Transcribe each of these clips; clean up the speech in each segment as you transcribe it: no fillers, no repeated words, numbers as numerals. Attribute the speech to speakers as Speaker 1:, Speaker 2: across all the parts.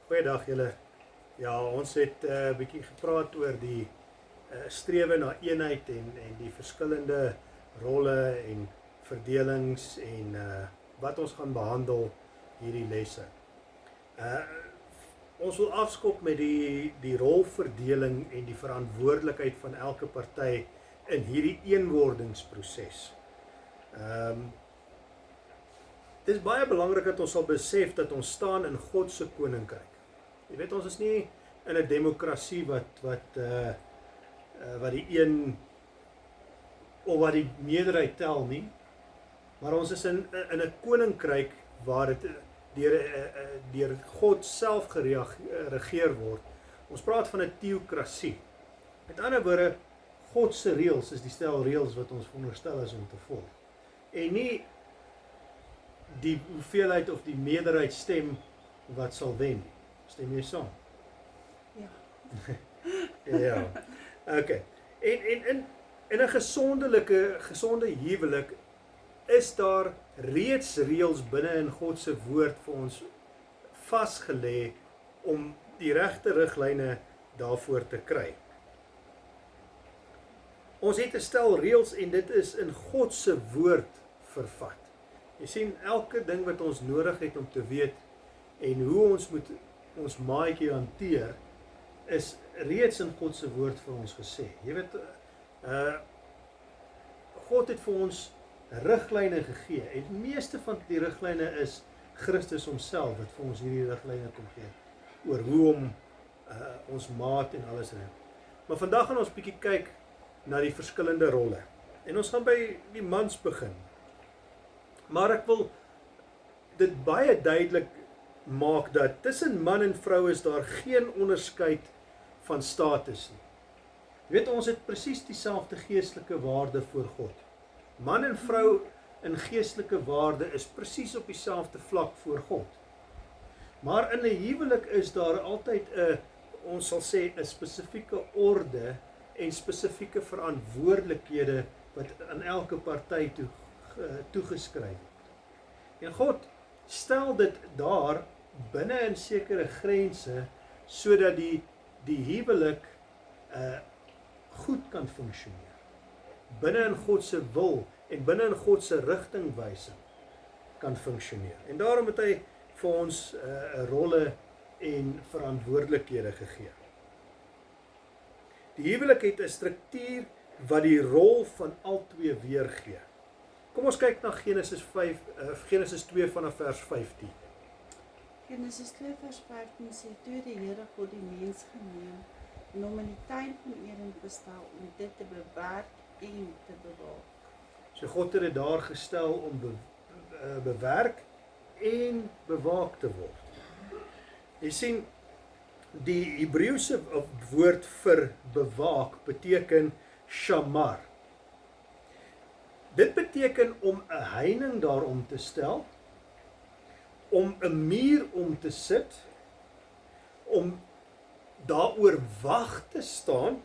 Speaker 1: Goeiedag julle. Ja, ons het 'n bietjie gepraat oor die strewe na eenheid en die verskillende rolle en verdelings en wat ons gaan behandel hierdie lesse. Ons wil afskop met die rolverdeling en die verantwoordelikheid van elke party in hierdie eenwordingsproses. Dit is baie belangrik dat ons sal besef dat ons staan in God se koninkryk. Jy weet, ons is nie in 'n demokrasie wat die een of wat die meerderheid tel nie, maar ons is in 'n koninkryk waar dit deur God self geregeer word. Ons praat van 'n teokrasie. Met ander woorde, God se reëls is die stel reëls wat ons veronderstel is om te volg. En nie die hoeveelheid of die meerderheid stem wat sal wen. Stem jy saam?
Speaker 2: Ja.
Speaker 1: Ja. Okay. En in 'n gesonde huwelik is daar reeds reëls binne in God se woord vir ons vasgelê om die regte riglyne daarvoor te kry. Ons het 'n stel reëls en dit is in God se woord vervat. Jy sien, elke ding wat ons nodig het om te weet en hoe ons moet ons maatjie hanteer, is reeds in God se woord vir ons gesê. Jy weet, God het vir ons riglyne gegee en die meeste van die riglyne is Christus homself wat vir ons hierdie riglyne kom gee oor hoe om ons maat en alles in. Maar vandag gaan ons bietjie kyk na die verskillende rolle. En ons gaan by die mans begin. Maar ek wil dit baie duidelik maak dat tussen man en vrou is daar geen onderskeid van status nie. Jy weet, ons het presies dieselfde geestelike waarde voor God. Man en vrou in geestelike waarde is presies op dieselfde vlak voor God. Maar in 'n huwelik is daar altyd 'n spesifieke orde en spesifieke verantwoordelikhede wat aan elke party toegeskryf word. En God stel dit daar binne in sekere grense sodat die huwelik goed kan funksioneer. Binne in God se wil en binne in God se rigtingwysing kan funksioneer. En daarom het hy vir ons rolle en verantwoordelikhede gegee. Die huwelik het 'n struktuur wat die rol van albei weergee. Kom ons kyk na Genesis 2 vanaf vers 15.
Speaker 2: Genesis 2 vers 15 sê, toe die Here God die mens geneem en hom in die tuin van Eden gestel om dit te bewerk en te bewaak.
Speaker 1: So God het dit daar gestel om bewerk en bewaak te word. Jy sien, die Hebreëse woord vir bewaak beteken shamar. Dit beteken om 'n heining daarom te stel, om 'n muur om te sit, om daaroor wag te staan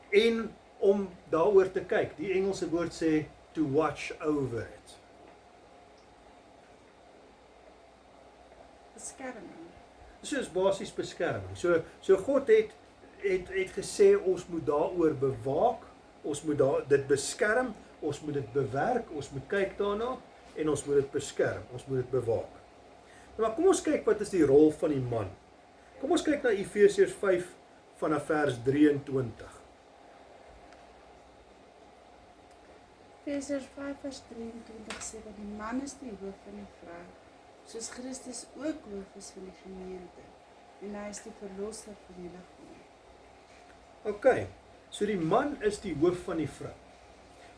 Speaker 1: en om daaroor te kyk. Die Engelse woord sê to watch over it.
Speaker 2: Beskerming.
Speaker 1: Dit is basies beskerming. So God het gesê ons moet daaroor bewaak, ons moet dit beskerm, ons moet dit bewerk, ons moet kyk daarna en ons moet dit beskerm, ons moet dit bewaak. Maar kom ons kyk wat is die rol van die man. Kom ons kyk na Efesiërs 5 vanaf vers 23.
Speaker 2: Efesiërs 5 vers 23 sê dat die man is die hoof van die vrou, soos Christus ook hoof is van die gemeente en hy is die verlosser van die liggaam.
Speaker 1: OK, so die man is die hoof van die vrou.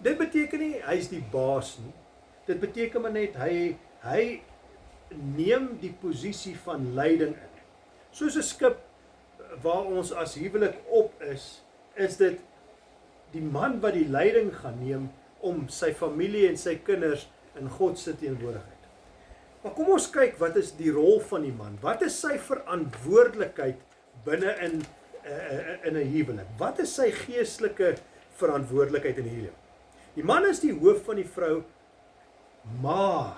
Speaker 1: Dit beteken nie hy is die baas nie. Dit beteken maar net hy neem die posisie van leiding in. Soos 'n skip waar ons as huwelik op is dit die man wat die leiding gaan neem om sy familie en sy kinders in God se teenwoordigheid. Maar kom ons kyk, wat is die rol van die man? Wat is sy verantwoordelikheid binne in 'n huwelik? Wat is sy geestelike verantwoordelikheid in die huwelik? Die man is die hoof van die vrou, maar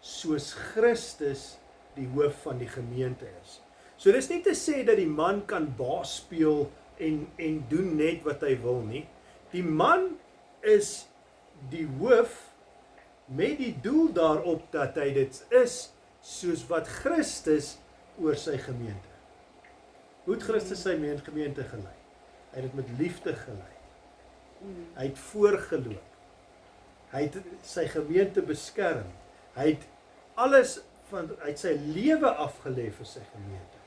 Speaker 1: soos Christus die hoof van die gemeente is. So dis nie te sê dat die man kan baas speel en doen net wat hy wil nie. Die man is die hoof met die doel daarop dat hy dit is soos wat Christus oor sy gemeente. Hoe het Christus sy gemeente gelei? Hy het dit met liefde gelei. Hy het voorgeloop. Hy het sy gemeente beskerm. Hy het alles hy het sy lewe afgelê vir sy gemeente.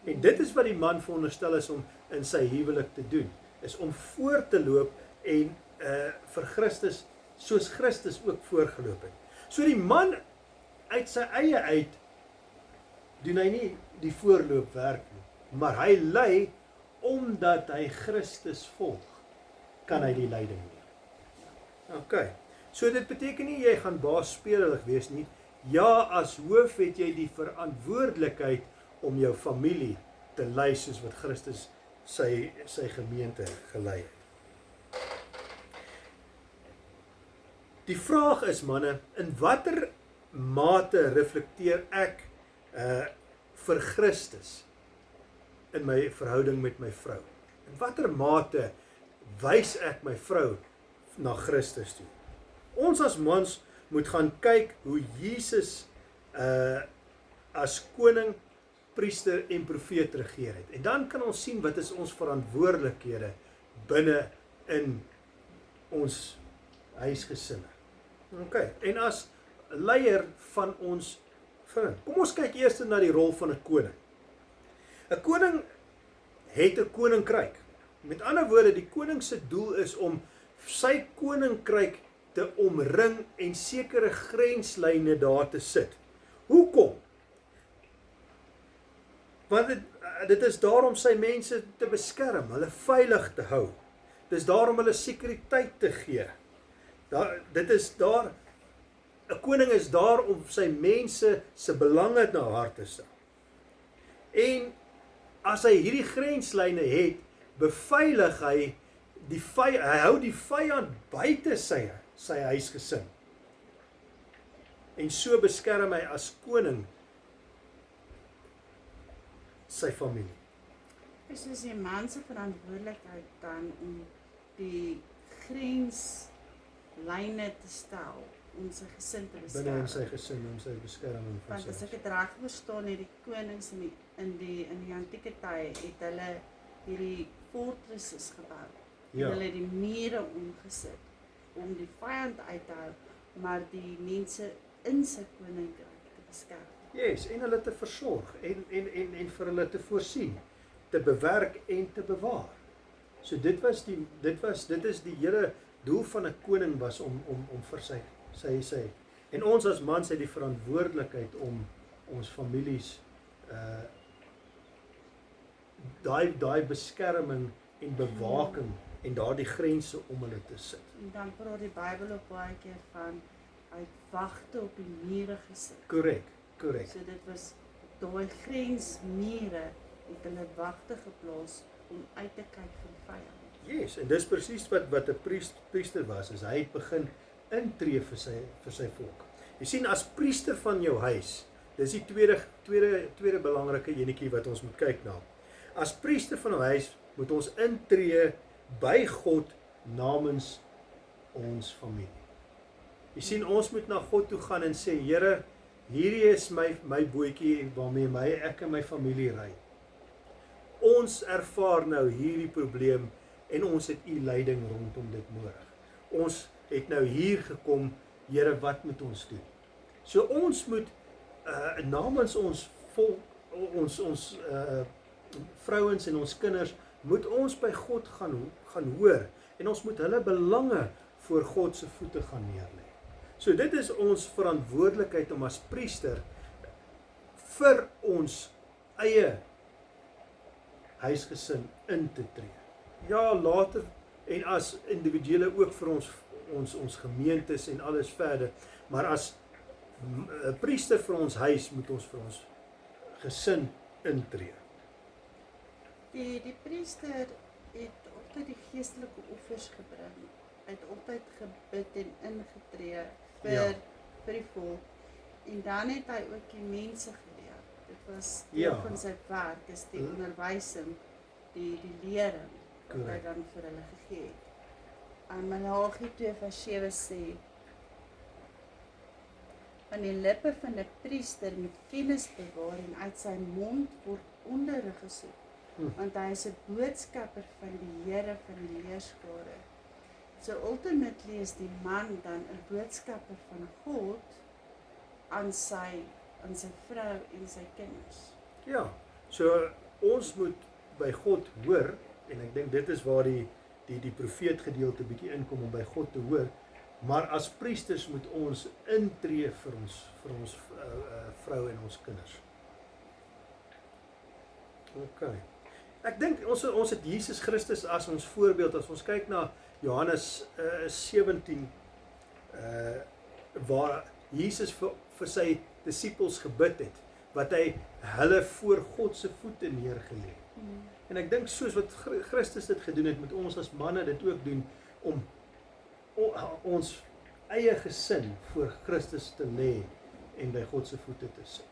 Speaker 1: En dit is wat die man veronderstel is om in sy huwelik te doen, is om voor te loop en vir Christus, soos Christus ook voorgeloop het. So die man uit sy eie uit doen hy nie die voorloopwerk nie, maar hy lei omdat hy Christus volg, kan hy die leiding neem. OK. So dit beteken nie jy gaan baas speelig wees nie. Ja, as hoof het jy die verantwoordelikheid om jou familie te lei soos wat Christus sy gemeente gelei het. Die vraag is, manne, in watter mate reflekteer ek vir Christus in my verhouding met my vrou? In watter mate wys ek my vrou na Christus toe? Ons as mans moet gaan kyk hoe Jesus as koning, priester en profeet regeer het. En dan kan ons sien wat is ons verantwoordelikhede binne in ons huisgesinne. OK, en as leier van ons vriend. Kom ons kyk eers na die rol van 'n koning. 'n Koning het 'n koninkryk. Met ander woorde, die koning se doel is om sy koninkryk te omring en sekere grenslyne daar te sit. Hoekom? Want dit is daar om sy mense te beskerm, hulle veilig te hou. Dit is daar om hulle sekuriteit te gee. Dit is daar, 'n koning is daar om sy mense se belange na hart te stel. En as hy hierdie grenslyne het, beveilig hy hy hou die vyand buite sy huisgesin. En so beskerm hy as koning sy familie.
Speaker 2: Dis is die man se verantwoordelikheid dan om die grenslyne te stel, om sy gesin te beskerm.
Speaker 1: Binne in sy gesin, om sy beskerming van
Speaker 2: Want as ek dit reg verstaan, het die konings in die antieke tye het hulle hierdie fortresses gebou.
Speaker 1: Ja.
Speaker 2: Hulle het die mure omgesit om die vyand uit te hou, maar die mense in sy koninkryk te beskerm.
Speaker 1: Yes, en hulle te versorg en vir hulle te voorsien, te bewerk en te bewaar. So dit is die hele doel van 'n koning was om vir sy en ons as mans het die verantwoordelikheid om ons families daai beskerming en bewaking en daardie grense om hulle te sit.
Speaker 2: En dan praat die Bybel ook baie keer van uit wagte op die mure gesit.
Speaker 1: Korrek.
Speaker 2: So dit was daai grensmure het hulle wagte geplaas om uit te kyk vir die vyand.
Speaker 1: Yes, en dis presies wat 'n priester was, is hy het begin intree vir sy volk. Jy sien, as priester van jou huis, dis die tweede belangrike enetjie wat ons moet kyk na. As priester van jou huis moet ons intree by God namens ons familie. Jy sien, ons moet na God toe gaan en sê, Here, hierdie is my bootjie waarmee ek en my familie ry. Ons ervaar nou hierdie probleem en ons het u leiding rondom dit nodig. Ons het nou hier gekom, Here, wat moet ons doen? So ons moet namens ons volk, ons vrouens en ons kinders, moet ons by God gaan hoor en ons moet hulle belange voor God se voete gaan neerlê. So dit is ons verantwoordelikheid om as priester vir ons eie huisgesin in te tree. Ja, later en as individuele ook vir ons gemeentes en alles verder, maar as 'n priester vir ons huis moet ons vir ons gesin intree.
Speaker 2: Die priester het altyd die geestelike offers gebring, het altyd gebid en ingetree vir die volk. En dan het hy ook die mense geleer. Dit was deel
Speaker 1: Ja.
Speaker 2: van sy werk, is die onderwysing, die lering, wat hy
Speaker 1: Correct.
Speaker 2: dan vir hulle gegee het. En Maleagi 2:7 sê, van die lippe van 'n priester moet kennis bewaar en uit sy mond word onderrig gesoek, want hy is 'n boodskapper van die Here van die leerskare. So ultimately is die man dan 'n boodskapper van God aan sy vrou en sy kinders.
Speaker 1: Ja, so ons moet by God hoor, en ek dink dit is waar die profeet gedeelte bietjie inkom om by God te hoor, maar as priesters moet ons intree vir ons vrou en ons kinders. OK. Ek dink ons het Jesus Christus as ons voorbeeld. As ons kyk na Johannes 17 waar Jesus vir sy disippels gebid het, wat hy hulle voor God se voete neergelê het. En ek dink soos wat Christus dit gedoen het, moet ons as manne dit ook doen om ons eie gesin voor Christus te lê en by God se voete te sit.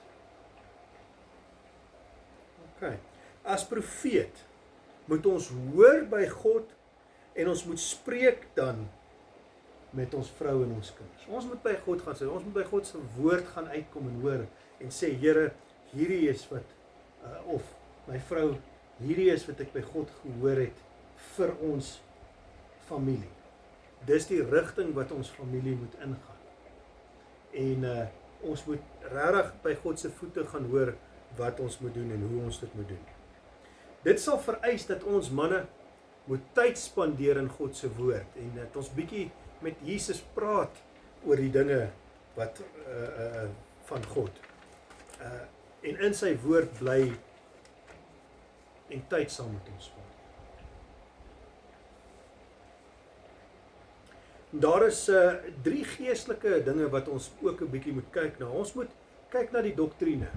Speaker 1: OK. As profeet moet ons hoor by God en ons moet spreek dan met ons vrou en ons kinders. Ons moet by God gaan sit. Ons moet by God se woord gaan uitkom en hoor en sê, Here, hierdie is wat of my vrou, hierdie is wat ek by God gehoor het vir ons familie. Dis die rigting wat ons familie moet ingaan. En ons moet regtig by God se voete gaan hoor wat ons moet doen en hoe ons dit moet doen. Dit sal vereis dat ons manne moet tyd spandeer in God se woord en dat ons bietjie met Jesus praat oor die dinge wat van God. En in sy woord bly en tyd saam met ons spandeer. Daar is 3 geestelike dinge wat ons ook 'n bietjie moet kyk na. Ons moet kyk na die doktrine.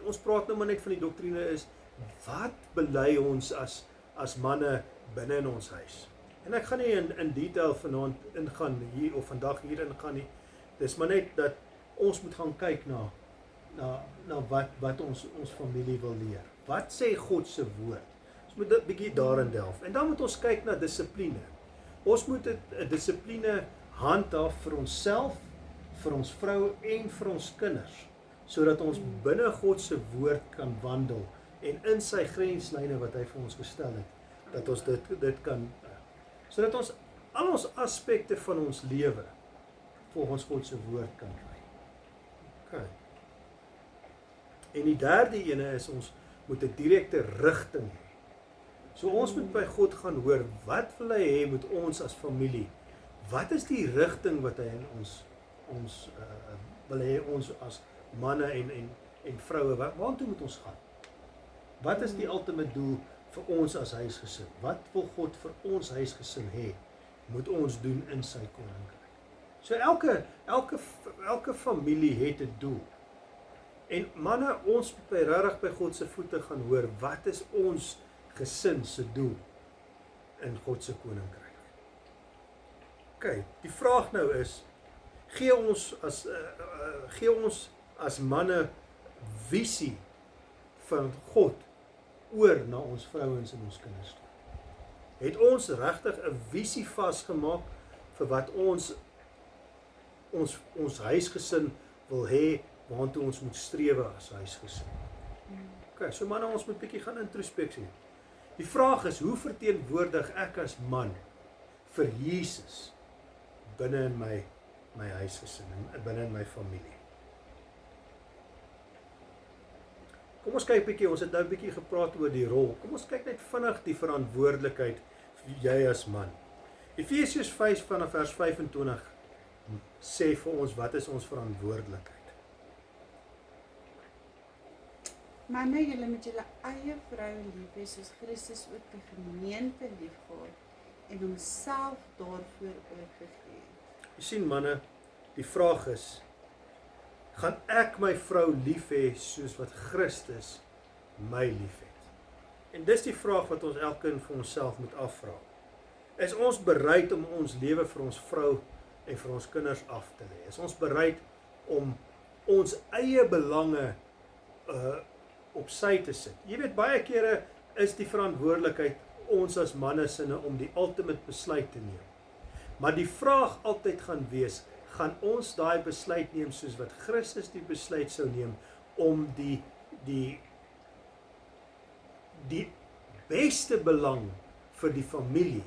Speaker 1: Ons praat nou maar net van die doktrine is, wat bely ons as manne binne in ons huis? En ek gaan nie in detail vanaand ingaan hier of vandag hier ingaan nie. Dis maar net dat ons moet gaan kyk na wat ons familie wil leer. Wat sê God se woord? Ons moet 'n bietjie daarin delf. En dan moet ons kyk na dissipline. Ons moet 'n dissipline handhaaf vir onsself, vir ons vrou en vir ons kinders, sodat ons binne God se woord kan wandel en in sy grenslyne wat hy vir ons gestel het, dat ons dit kan, sodat ons al ons aspekte van ons lewe volgens God se woord kan lei. OK. En die derde ene is ons moet 'n direkte rigting hê. So ons moet by God gaan hoor, wat wil hy hê met ons as familie? Wat is die rigting wat hy in ons wil hê ons as manne en vroue, waartoe moet ons gaan? Wat is die ultimate doel vir ons as huisgesin? Wat wil God vir ons huisgesin hê? Moet ons doen in sy koninkryk. So elke familie het 'n doel. En manne, ons moet regtig by God se voete gaan hoor, wat is ons gesin se doel in God se koninkryk? OK, die vraag nou is, gee ons as manne visie van God oor na ons vrouens en ons kinders toe? Het ons regtig 'n visie vasgemaak vir wat ons huisgesin wil hê, waartoe ons moet strewe as huisgesin? OK, so manne, ons moet bietjie gaan introspeksie. Die vraag is, hoe verteenwoordig ek as man vir Jesus binne in my huisgesin en binne in my familie? Kom ons kyk bietjie, ons het nou bietjie gepraat oor die rol. Kom ons kyk net vinnig die verantwoordelikheid vir jy as man. Efesiërs 5 vanaf vers 25 sê vir ons, wat is ons verantwoordelikheid?
Speaker 2: Manne, julle moet julle eie vroue lief hê soos Christus ook die gemeente liefgehad en homself daarvoor oorgegee het.
Speaker 1: Jy sien manne, die vraag is, gaan ek my vrou lief hê soos wat Christus my lief het? En dis die vraag wat ons elkeen vir onsself moet afvra. Is ons bereid om ons lewe vir ons vrou en vir ons kinders af te lê? Is ons bereid om ons eie belange op sy te sit. Jy weet, baie kere is die verantwoordelikheid ons as manne sinne om die ultimate besluit te neem. Maar die vraag altyd gaan wees, gaan ons daai besluit neem soos wat Christus die besluit sou neem om die beste belang vir die familie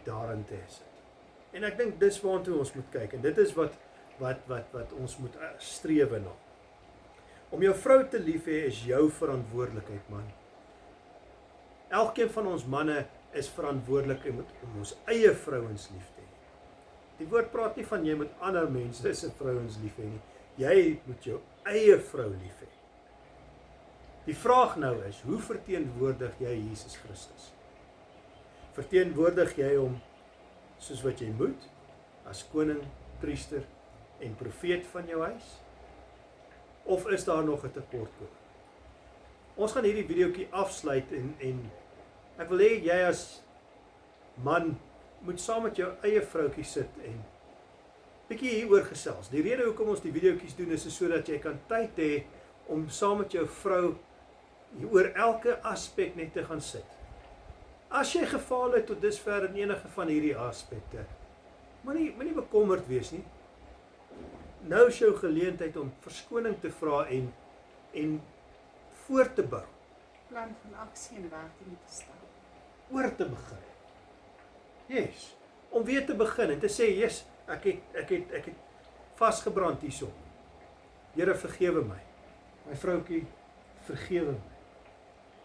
Speaker 1: daarin te sit. En ek dink dis waartoe ons moet kyk en dit is wat ons moet strewe na. Om jou vrou te lief hê is jou verantwoordelikheid, man. Elkeen van ons manne is verantwoordelik om ons eie vrouens lief te hê. Die woord praat nie van jy moet ander mense se vrouens lief hê nie. Jy moet jou eie vrou lief hê. Die vraag nou is, hoe verteenwoordig jy Jesus Christus? Verteenwoordig jy hom soos wat jy moet, as koning, priester en profeet van jou huis? Of is daar nog 'n tekortkoming? Ons gaan hierdie videoetjie afsluit en ek wil hê jy as man moet saam met jou eie vroutjie sit en bietjie hieroor gesels. Die rede hoekom ons die videoetjies doen is sodat jy kan tyd hê om saam met jou vrou oor elke aspek net te gaan sit. As jy gefaal het tot dusver in enige van hierdie aspekte, moenie bekommerd wees nie. Nou is jou geleentheid om verskoning te vra en voor te bou.
Speaker 2: Plan van aksie en werking te stel.
Speaker 1: Oor te begin. Yes, om weer te begin en te sê, yes, ek het vasgebrand hierso. Here, vergewe my. My vroutjie, vergewe my.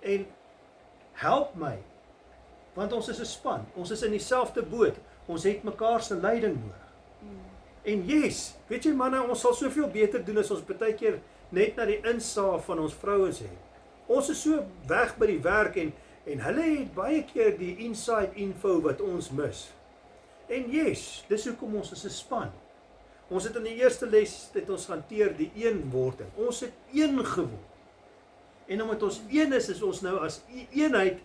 Speaker 1: En help my, want ons is 'n span, ons is in dieselfde boot, ons het mekaar se leiding nodig. En yes, weet jy manne, ons sal soveel beter doen as ons baie keer net na die insaag van ons vrouens het. Ons is so weg by die werk en hulle het baie keer die inside info wat ons mis. En yes, dis hoekom ons is 'n span. Ons het in die eerste les het ons hanteer die eenwording. Ons het een geword. En omdat ons een is ons nou as eenheid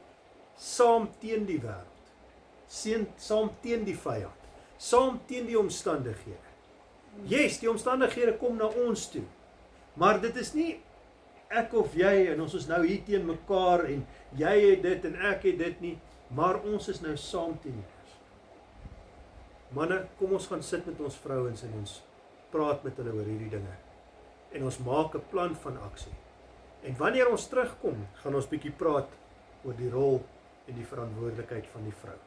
Speaker 1: saam teen die wêreld. Saam teen die vyand. Saam teen die omstandighede. Yes, die omstandighede kom na ons toe. Maar dit is nie ek of jy en ons is nou hier teen mekaar en jy het dit en ek het dit nie, maar ons is nou saam teen mekaar. Manne, kom ons gaan sit met ons vrouens en ons praat met hulle oor hierdie dinge. En ons maak 'n plan van aksie. En wanneer ons terugkom, gaan ons bietjie praat oor die rol en die verantwoordelikheid van die vrou.